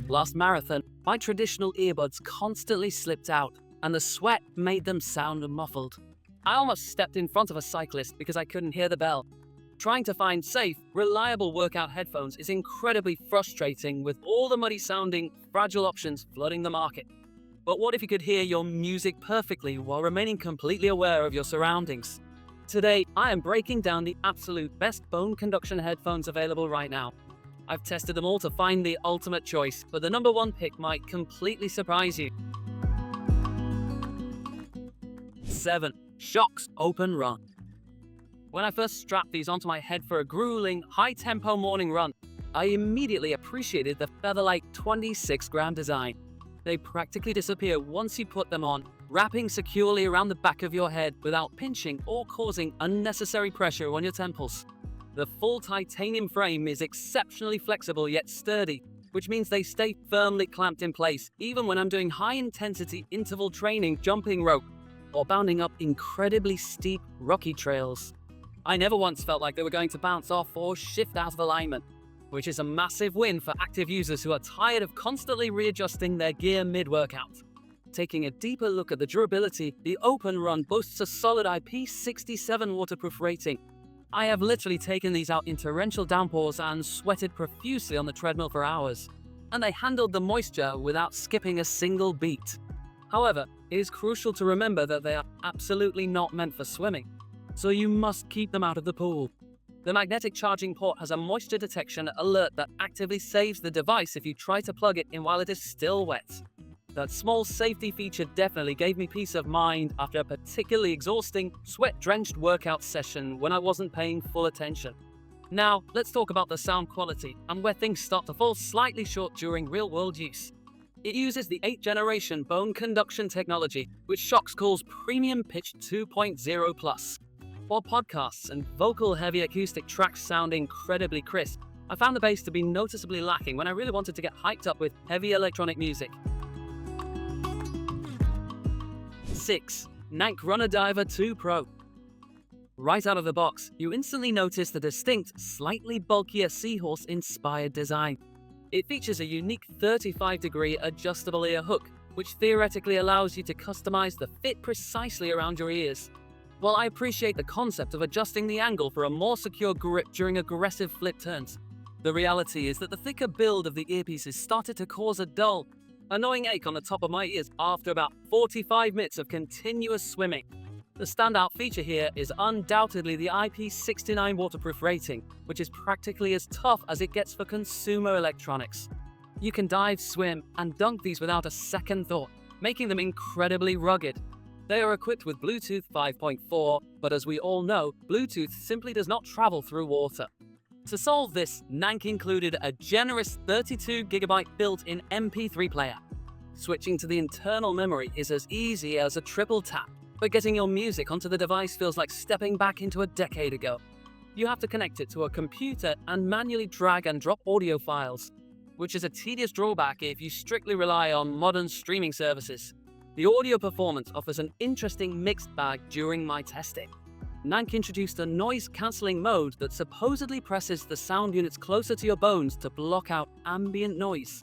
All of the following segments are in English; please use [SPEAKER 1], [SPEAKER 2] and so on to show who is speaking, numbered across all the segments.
[SPEAKER 1] Last marathon, my traditional earbuds constantly slipped out, and the sweat made them sound muffled. I almost stepped in front of a cyclist because I couldn't hear the bell. Trying to find safe, reliable workout headphones is incredibly frustrating with all the muddy-sounding, fragile options flooding the market. But what if you could hear your music perfectly while remaining completely aware of your surroundings? Today, I am breaking down the absolute best bone conduction headphones available right now. I've tested them all to find the ultimate choice, but the number one pick might completely surprise you. 7. SHOKZ OpenRun. When I first strapped these onto my head for a grueling, high-tempo morning run, I immediately appreciated the feather-like 26-gram design. They practically disappear once you put them on, wrapping securely around the back of your head without pinching or causing unnecessary pressure on your temples. The full titanium frame is exceptionally flexible yet sturdy, which means they stay firmly clamped in place even when I'm doing high-intensity interval training jumping rope or bounding up incredibly steep, rocky trails. I never once felt like they were going to bounce off or shift out of alignment, which is a massive win for active users who are tired of constantly readjusting their gear mid-workout. Taking a deeper look at the durability, the OpenRun boasts a solid IP67 waterproof rating. I have literally taken these out in torrential downpours and sweated profusely on the treadmill for hours, and they handled the moisture without skipping a single beat. However, it is crucial to remember that they are absolutely not meant for swimming, so you must keep them out of the pool. The magnetic charging port has a moisture detection alert that actively saves the device if you try to plug it in while it is still wet. That small safety feature definitely gave me peace of mind after a particularly exhausting, sweat-drenched workout session when I wasn't paying full attention. Now, let's talk about the sound quality and where things start to fall slightly short during real-world use. It uses the 8th generation bone conduction technology, which SHOKZ calls Premium Pitch 2.0+. While podcasts and vocal-heavy acoustic tracks sound incredibly crisp, I found the bass to be noticeably lacking when I really wanted to get hyped up with heavy electronic music. 6. NANK Runner Diver 2 Pro. Right out of the box, you instantly notice the distinct, slightly bulkier seahorse-inspired design. It features a unique 35-degree adjustable ear hook, which theoretically allows you to customize the fit precisely around your ears. While I appreciate the concept of adjusting the angle for a more secure grip during aggressive flip turns, the reality is that the thicker build of the earpieces started to cause a dull, annoying ache on the top of my ears after about 45 minutes of continuous swimming. The standout feature here is undoubtedly the IP69 waterproof rating, which is practically as tough as it gets for consumer electronics. You can dive, swim, and dunk these without a second thought, making them incredibly rugged. They are equipped with Bluetooth 5.4, but as we all know, Bluetooth simply does not travel through water. To solve this, NANK included a generous 32GB built-in MP3 player. Switching to the internal memory is as easy as a triple tap, but getting your music onto the device feels like stepping back into a decade ago. You have to connect it to a computer and manually drag and drop audio files, which is a tedious drawback if you strictly rely on modern streaming services. The audio performance offers an interesting mixed bag during my testing. NANK introduced a noise-cancelling mode that supposedly presses the sound units closer to your bones to block out ambient noise.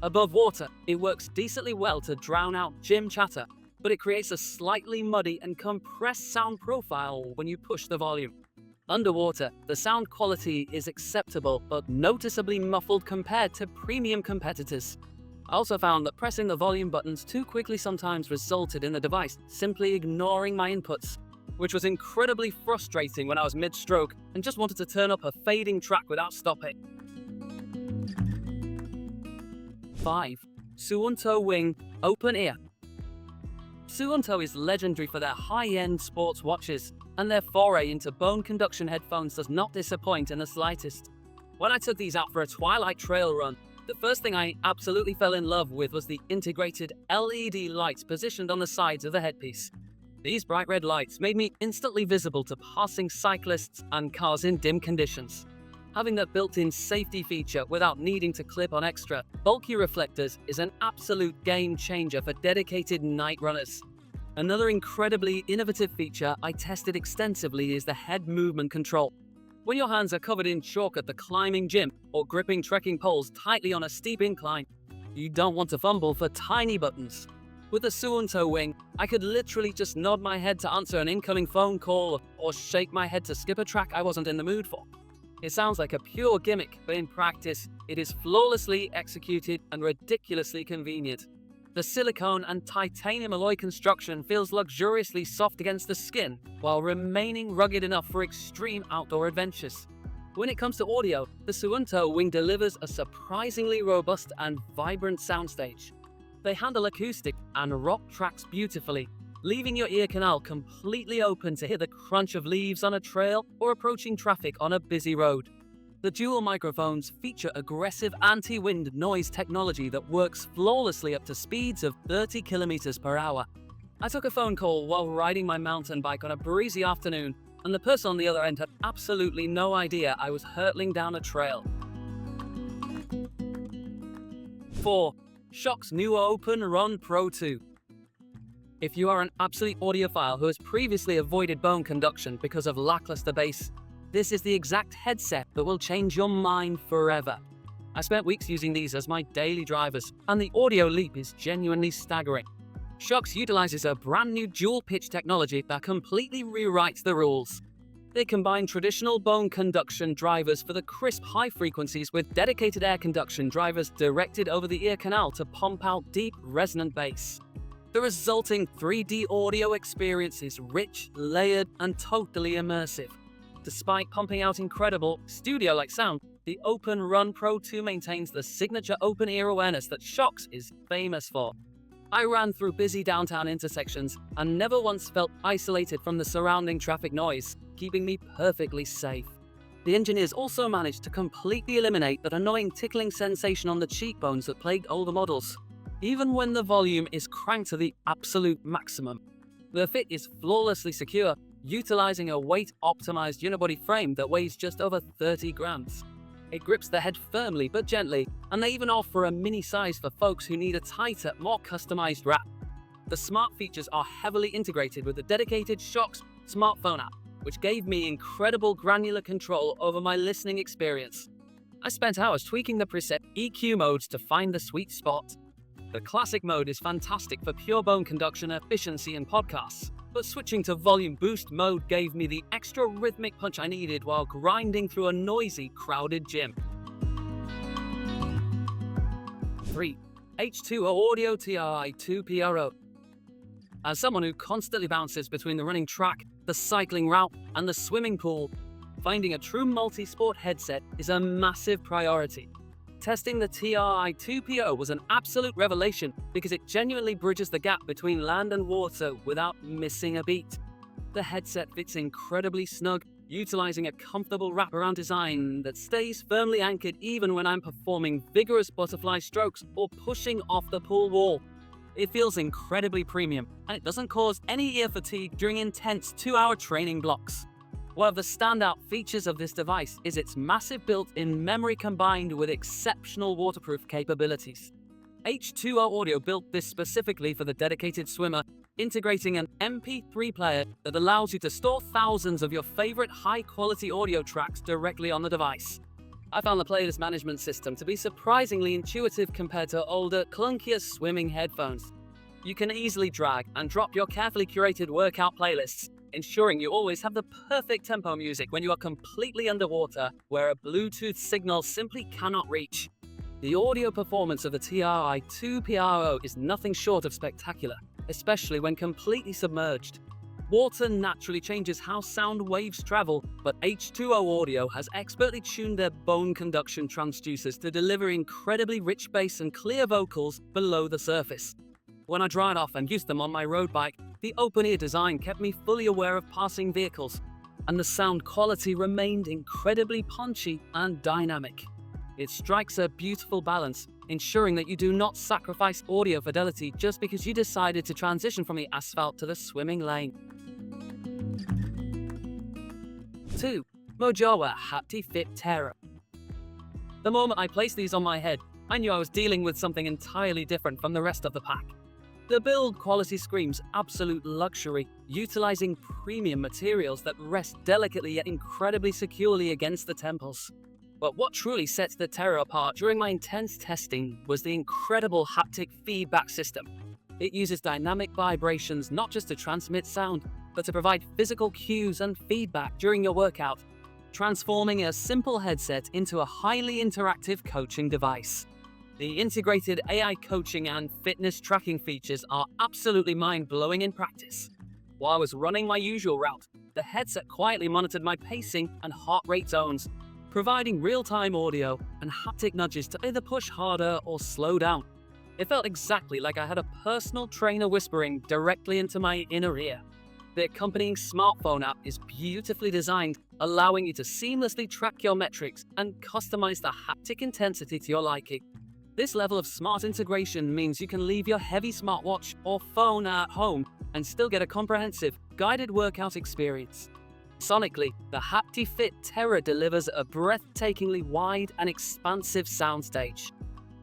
[SPEAKER 1] Above water, it works decently well to drown out gym chatter, but it creates a slightly muddy and compressed sound profile when you push the volume. Underwater, the sound quality is acceptable but noticeably muffled compared to premium competitors. I also found that pressing the volume buttons too quickly sometimes resulted in the device simply ignoring my inputs, which was incredibly frustrating when I was mid-stroke and just wanted to turn up a fading track without stopping. 5. SUUNTO Wing Open Ear. SUUNTO is legendary for their high-end sports watches, and their foray into bone conduction headphones does not disappoint in the slightest. When I took these out for a twilight trail run, the first thing I absolutely fell in love with was the integrated LED lights positioned on the sides of the headpiece. These bright red lights made me instantly visible to passing cyclists and cars in dim conditions. Having that built-in safety feature without needing to clip on extra, bulky reflectors is an absolute game changer for dedicated night runners. Another incredibly innovative feature I tested extensively is the head movement control. When your hands are covered in chalk at the climbing gym or gripping trekking poles tightly on a steep incline, You don't want to fumble for tiny buttons. With the SUUNTO wing, I could literally just nod my head to answer an incoming phone call or shake my head to skip a track I wasn't in the mood for. It sounds like a pure gimmick, but in practice, it is flawlessly executed and ridiculously convenient. The silicone and titanium alloy construction feels luxuriously soft against the skin, while remaining rugged enough for extreme outdoor adventures. When it comes to audio, the SUUNTO wing delivers a surprisingly robust and vibrant soundstage. They handle acoustic and rock tracks beautifully, leaving your ear canal completely open to hear the crunch of leaves on a trail or approaching traffic on a busy road. The dual microphones feature aggressive anti-wind noise technology that works flawlessly up to speeds of 30 km per hour. I took a phone call while riding my mountain bike on a breezy afternoon, and the person on the other end had absolutely no idea I was hurtling down a trail. 4. SHOKZ New OpenRun Pro 2. If you are an absolute audiophile who has previously avoided bone conduction because of lackluster bass, this is the exact headset that will change your mind forever. I spent weeks using these as my daily drivers, and the audio leap is genuinely staggering. SHOKZ utilizes a brand new dual-pitch technology that completely rewrites the rules. They combine traditional bone conduction drivers for the crisp high frequencies with dedicated air conduction drivers directed over the ear canal to pump out deep, resonant bass. The resulting 3D audio experience is rich, layered, and totally immersive. Despite pumping out incredible, studio-like sound, the OpenRun Pro 2 maintains the signature open-ear awareness that SHOKZ is famous for. I ran through busy downtown intersections and never once felt isolated from the surrounding traffic noise, keeping me perfectly safe. The engineers also managed to completely eliminate that annoying tickling sensation on the cheekbones that plagued older models, even when the volume is cranked to the absolute maximum. The fit is flawlessly secure, utilizing a weight-optimized unibody frame that weighs just over 30 grams. It grips the head firmly but gently, and they even offer a mini size for folks who need a tighter, more customized wrap. The smart features are heavily integrated with the dedicated SHOKZ smartphone app, which gave me incredible granular control over my listening experience. I spent hours tweaking the preset EQ modes to find the sweet spot. The classic mode is fantastic for pure bone conduction efficiency in podcasts, but switching to volume boost mode gave me the extra rhythmic punch I needed while grinding through a noisy, crowded gym. 3. H2O Audio TRI 2 PRO. As someone who constantly bounces between the running track, the cycling route, and the swimming pool, finding a true multi-sport headset is a massive priority. Testing the TRI-2PO was an absolute revelation because it genuinely bridges the gap between land and water without missing a beat. The headset fits incredibly snug, utilizing a comfortable wraparound design that stays firmly anchored even when I'm performing vigorous butterfly strokes or pushing off the pool wall. It feels incredibly premium, and it doesn't cause any ear fatigue during intense 2-hour training blocks. One of the standout features of this device is its massive built-in memory combined with exceptional waterproof capabilities. H2O Audio built this specifically for the dedicated swimmer, integrating an MP3 player that allows you to store thousands of your favorite high-quality audio tracks directly on the device. I found the playlist management system to be surprisingly intuitive compared to older, clunkier swimming headphones. You can easily drag and drop your carefully curated workout playlists, ensuring you always have the perfect tempo music when you are completely underwater, where a Bluetooth signal simply cannot reach. The audio performance of the TRI-2PRO is nothing short of spectacular, especially when completely submerged. Water naturally changes how sound waves travel, but H2O Audio has expertly tuned their bone conduction transducers to deliver incredibly rich bass and clear vocals below the surface. When I dried off and used them on my road bike, the open-ear design kept me fully aware of passing vehicles, and the sound quality remained incredibly punchy and dynamic. It strikes a beautiful balance, ensuring that you do not sacrifice audio fidelity just because you decided to transition from the asphalt to the swimming lane. 2. Mojawa HaptiFit Terra. The moment I placed these on my head, I knew I was dealing with something entirely different from the rest of the pack. The build quality screams absolute luxury, utilizing premium materials that rest delicately yet incredibly securely against the temples. But what truly sets the Terra apart during my intense testing was the incredible haptic feedback system. It uses dynamic vibrations not just to transmit sound, but to provide physical cues and feedback during your workout, transforming a simple headset into a highly interactive coaching device. The integrated AI coaching and fitness tracking features are absolutely mind-blowing in practice. While I was running my usual route, the headset quietly monitored my pacing and heart rate zones, providing real-time audio and haptic nudges to either push harder or slow down. It felt exactly like I had a personal trainer whispering directly into my inner ear. The accompanying smartphone app is beautifully designed, allowing you to seamlessly track your metrics and customize the haptic intensity to your liking. This level of smart integration means you can leave your heavy smartwatch or phone at home and still get a comprehensive, guided workout experience. Sonically, the HaptiFit Terra delivers a breathtakingly wide and expansive soundstage.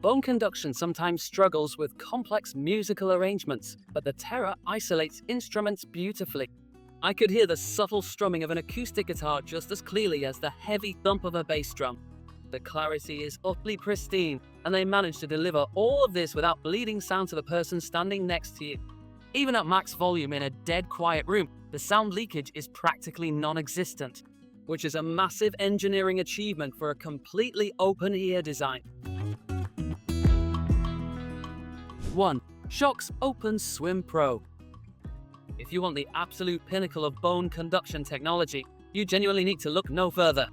[SPEAKER 1] Bone Conduction sometimes struggles with complex musical arrangements, but the Terra isolates instruments beautifully. I could hear the subtle strumming of an acoustic guitar just as clearly as the heavy thump of a bass drum. The clarity is utterly pristine, and they manage to deliver all of this without bleeding sound to the person standing next to you. Even at max volume in a dead quiet room, the sound leakage is practically non-existent, which is a massive engineering achievement for a completely open-ear design. 1. SHOKZ OpenSwim Pro. If you want the absolute pinnacle of bone conduction technology, you genuinely need to look no further.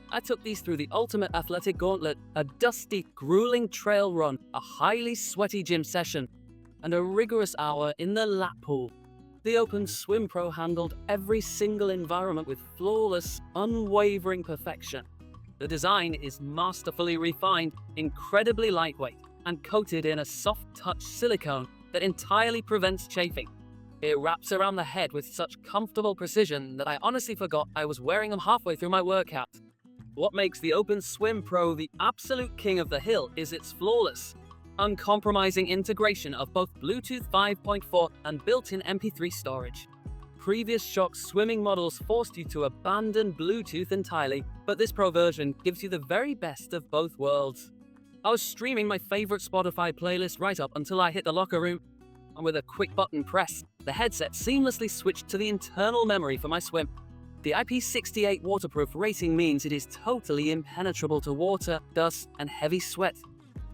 [SPEAKER 1] I took these through the ultimate athletic gauntlet, a dusty, grueling trail run, a highly sweaty gym session, and a rigorous hour in the lap pool. The OpenSwim Pro handled every single environment with flawless, unwavering perfection. The design is masterfully refined, incredibly lightweight, and coated in a soft-touch silicone that entirely prevents chafing. It wraps around the head with such comfortable precision that I honestly forgot I was wearing them halfway through my workout. What makes the OpenSwim Pro the absolute king of the hill is its flawless, uncompromising integration of both Bluetooth 5.4 and built-in MP3 storage. Previous SHOKZ swimming models forced you to abandon Bluetooth entirely, but this Pro version gives you the very best of both worlds. I was streaming my favorite Spotify playlist right up until I hit the locker room, and with a quick button press, the headset seamlessly switched to the internal memory for my swim. The IP68 waterproof rating means it is totally impenetrable to water, dust, and heavy sweat,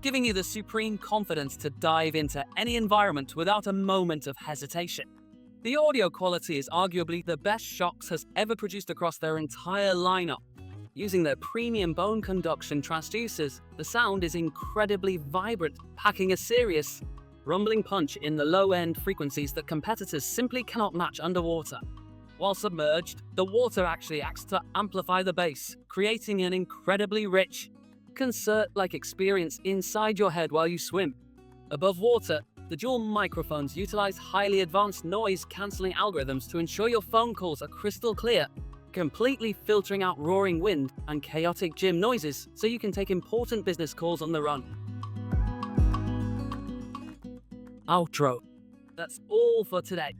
[SPEAKER 1] giving you the supreme confidence to dive into any environment without a moment of hesitation. The audio quality is arguably the best SHOKZ has ever produced across their entire lineup. Using their premium bone conduction transducers, the sound is incredibly vibrant, packing a serious, rumbling punch in the low-end frequencies that competitors simply cannot match underwater. While submerged, the water actually acts to amplify the bass, creating an incredibly rich, concert-like experience inside your head while you swim. Above water, the dual microphones utilize highly advanced noise-canceling algorithms to ensure your phone calls are crystal clear, completely filtering out roaring wind and chaotic gym noises so you can take important business calls on the run. Outro. That's all for today.